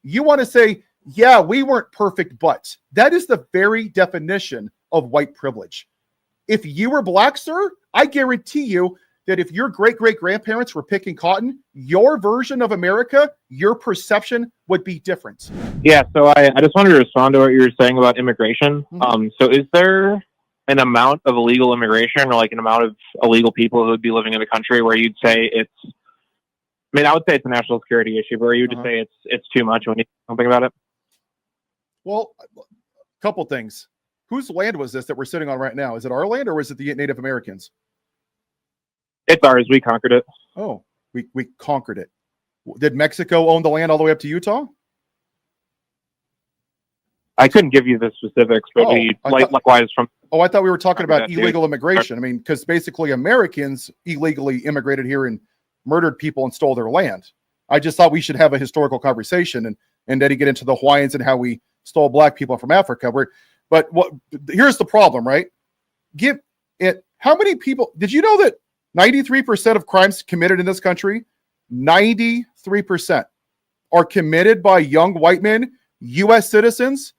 You want to say, yeah, we weren't perfect, but that is the very definition of white privilege. If you were black, sir, I guarantee you that if your great-great-grandparents were picking cotton, your version of America, your perception would be different. Yeah, so I just wanted to respond to what you were saying about immigration. So is there an amount of illegal immigration or like an amount of illegal people who would be living in the country where you'd say it's, I mean, I would say it's a national security issue, but where you would just say it's too much when you do something about it? Well, a couple things. Whose land was this that we're sitting on right now? Is it our land or was it the Native Americans? It's ours. We conquered it. Oh, we conquered it. Did Mexico own the land all the way up to Utah? I couldn't give you the specifics, but likewise from... Oh, I thought we were talking about illegal immigration. I mean, because basically Americans illegally immigrated here and murdered people and stole their land. I just thought we should have a historical conversation and then get into the Hawaiians and how we stole black people from Africa. Here's the problem, right? How many people... Did you know that 93% of crimes committed in this country, 93% are committed by young white men, U.S. citizens,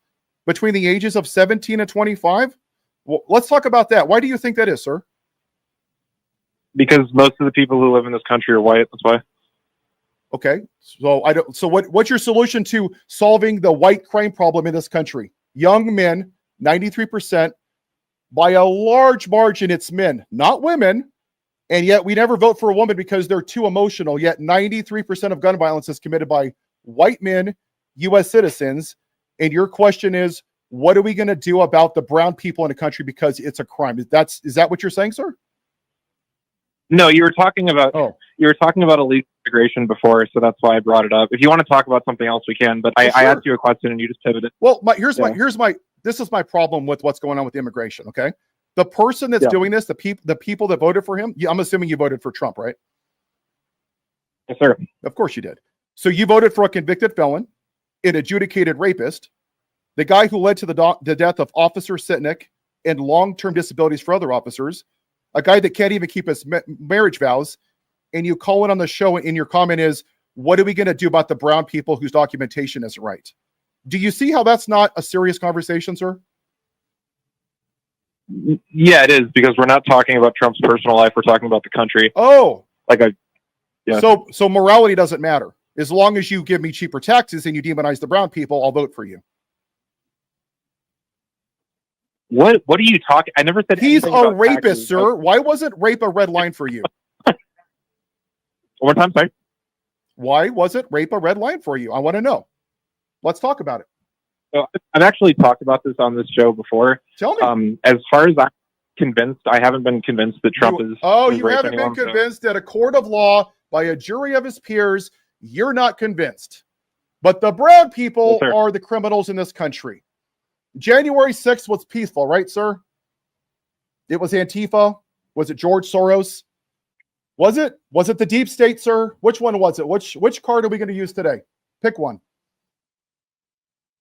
between the ages of 17 and 25? Well, let's talk about that. Why do you think that is, sir? Because most of the people who live in this country are white. That's why. Okay. So what's your solution to solving the white crime problem in this country? Young men, 93%, by a large margin, it's men, not women. And yet we never vote for a woman because they're too emotional. Yet 93% of gun violence is committed by white men, U.S. citizens. And your question is, what are we going to do about the brown people in the country because it's a crime? Is that what you're saying, sir? No, you were talking about illegal immigration before, so that's why I brought it up. If you want to talk about something else, we can. But I asked you a question and you just pivoted. Well, this is my problem with what's going on with immigration. Okay, the person that's doing this, the people that voted for him. I'm assuming you voted for Trump, right? Yes, sir. Of course you did. So you voted for a convicted felon, an adjudicated rapist, the guy who led to the death of Officer Sitnick and long-term disabilities for other officers, a guy that can't even keep his marriage vows, and you call it on the show and your comment is, what are we going to do about the brown people whose documentation isn't right? Do you see how that's not a serious conversation, sir? Yeah, it is, because we're not talking about Trump's personal life. We're talking about the country. Oh. So morality doesn't matter. As long as you give me cheaper taxes and you demonize the brown people, I'll vote for you. What are you talking? I never said he's a rapist, taxes. Sir. Why wasn't rape a red line for you? One more time, sorry. Why was it rape a red line for you? I want to know. Let's talk about it. So I've actually talked about this on this show before. Tell me. As far as I'm convinced, I haven't been convinced that Trump is. Oh, you haven't been convinced at a court of law by a jury of his peers. You're not convinced. But the brown people are the criminals in this country. January 6th was peaceful, right, sir? It was Antifa. Was it George Soros? Was it the deep state, sir? Which one was it? Which card are we going to use today? Pick one.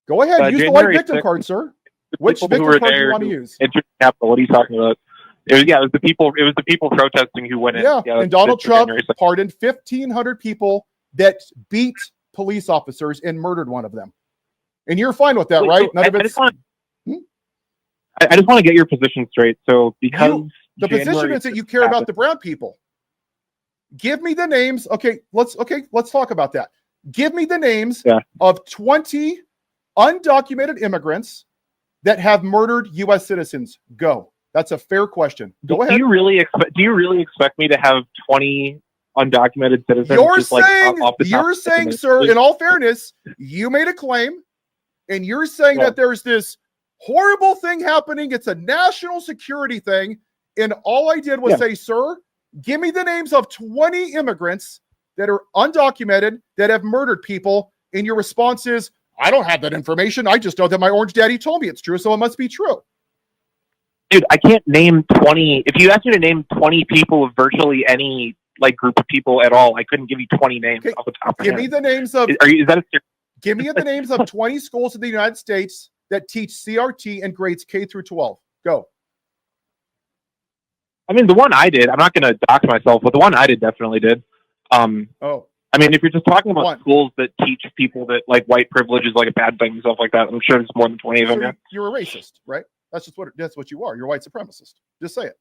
Go ahead. Use the white victim card, sir. Which victim card do you want to use? Capital. What are you talking about? It was the people. It was the people protesting who went in. Yeah, and Donald Trump pardoned 1,500 people that beat police officers and murdered one of them. And you're fine with that, right? I just want to get your position straight. So because the position is that you care about the brown people. Give me the names. Okay, let's talk about that. Give me the names of 20 undocumented immigrants that have murdered U.S. citizens. Go. That's a fair question. Go ahead. Do you really expect me to have 20 undocumented citizens? You're saying, sir, in all fairness, you made a claim, and you're saying that there's this horrible thing happening. It's a national security thing. And all I did was say, sir, give me the names of 20 immigrants that are undocumented that have murdered people. And your response is, I don't have that information. I just know that my orange daddy told me it's true, so it must be true. Dude, I can't name 20. If you asked me to name 20 people of virtually any group of people at all, I couldn't give you 20 names off the top of my head. Give me the names of. Give me the names of 20 schools in the United States that teach CRT and grades K through 12. Go. I mean, the one I did, I'm not going to dox myself, but the one I did definitely did. I mean, if you're just talking about One. schools that teach people that like white privilege is like a bad thing and stuff like that, I'm sure there's more than 20 of them. So you're a racist, right? That's what you are. You're a white supremacist. Just say it.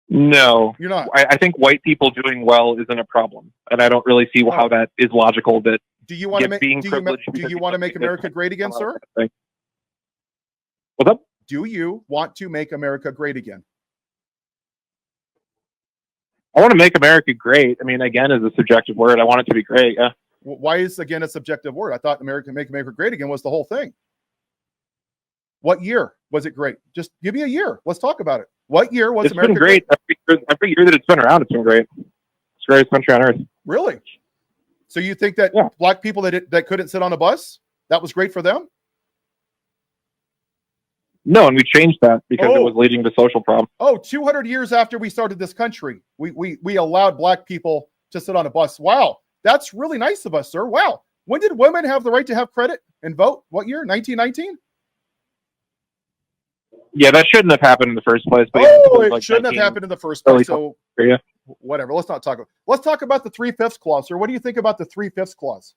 No, You're not. I think white people doing well isn't a problem, and I don't really see how that is logical. That Do you want to make being do privileged you because want to make America great again, sir? What's up? Do you want to make America great again? I want to make America great. I mean, again, is a subjective word. I want it to be great. Yeah. Why is again a subjective word? I thought make America great again was the whole thing. What year was it great? Just give me a year. Let's talk about it. What year was America great? Every year that it's been around, it's been great. It's the greatest country on earth. Really? So you think that black people that couldn't sit on a bus, that was great for them? No, and we changed that because it was leading to social problems. 200 years after we started this country, we allowed black people to sit on a bus. Wow, that's really nice of us, sir. Wow. When did women have the right to have credit and vote? What year? 1919? Yeah, that shouldn't have happened in the first place. But it shouldn't have happened in the first place. So whatever. Let's not talk. Let's talk about the 3/5 clause, sir. What do you think about the 3/5 clause?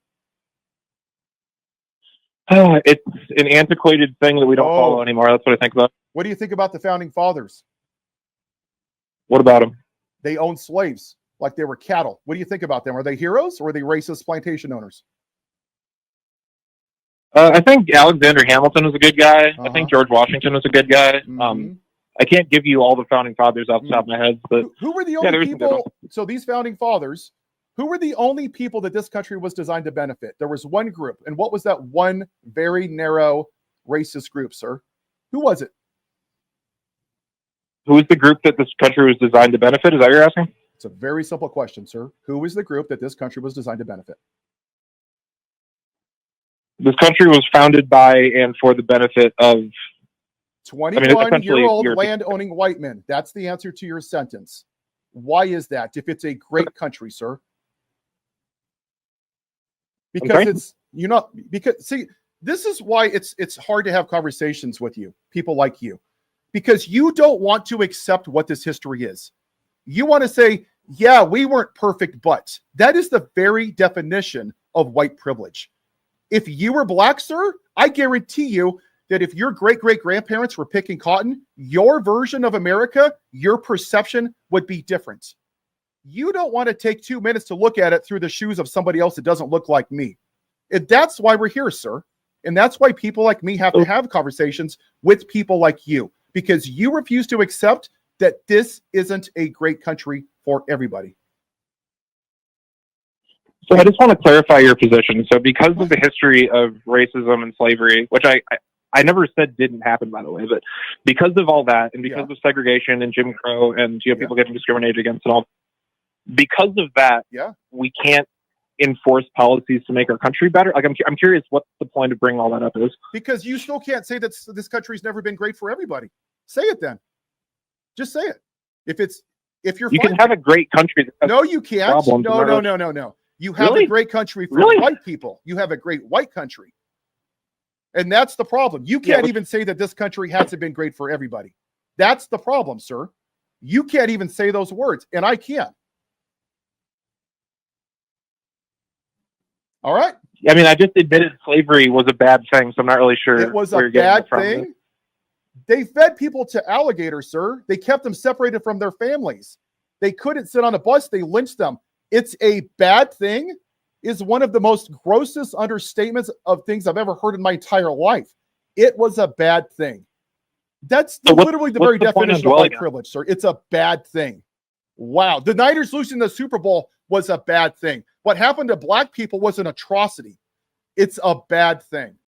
It's an antiquated thing that we don't follow anymore. That's what I think about. What do you think about the founding fathers? What about them? They owned slaves like they were cattle. What do you think about them? Are they heroes or are they racist plantation owners? I think Alexander Hamilton was a good guy. I think George Washington was a good guy. I can't give you all the founding fathers off the top of my head, but who were the only people? So these founding fathers, who were the only people that this country was designed to benefit? There was one group, and what was that one very narrow racist group, sir? Who was it? Who was the group that this country was designed to benefit? Is that what you're asking? It's a very simple question, sir. Who was the group that this country was designed to benefit? This country was founded by and for the benefit of 21-year-old land-owning white men. That's the answer to your sentence. Why is that? If it's a great country, sir. Because see, this is why it's hard to have conversations with you, people like you, because you don't want to accept what this history is. You want to say, yeah, we weren't perfect, but that is the very definition of white privilege. If you were black, sir, I guarantee you that if your great-great-grandparents were picking cotton, your version of America, your perception would be different. You don't want to take 2 minutes to look at it through the shoes of somebody else that doesn't look like me. And that's why we're here, sir. And that's why people like me have to have conversations with people like you, because you refuse to accept that this isn't a great country for everybody. So I just want to clarify your position. So because of the history of racism and slavery, which I never said didn't happen, by the way, but because of all that, and because of segregation and Jim Crow and people getting discriminated against and all, because of that, we can't enforce policies to make our country better. Like I'm curious what the point of bringing all that up is. Because you still can't say that this country's never been great for everybody. Say it then. Just say it. If you can have a great country. No, you can't. No. You have a great country for white people. You have a great white country. And that's the problem. You can't even say that this country hasn't been great for everybody. That's the problem, sir. You can't even say those words, and I can. All right? I mean, I just admitted slavery was a bad thing, so I'm not really sure. It was a bad thing. They fed people to alligators, sir. They kept them separated from their families. They couldn't sit on a bus. They lynched them. It's a bad thing is one of the most grossest understatements of things I've ever heard in my entire life. It was a bad thing. That's literally the very definition of white privilege, sir. It's a bad thing. Wow. The Niners losing the Super Bowl was a bad thing. What happened to black people was an atrocity. It's a bad thing.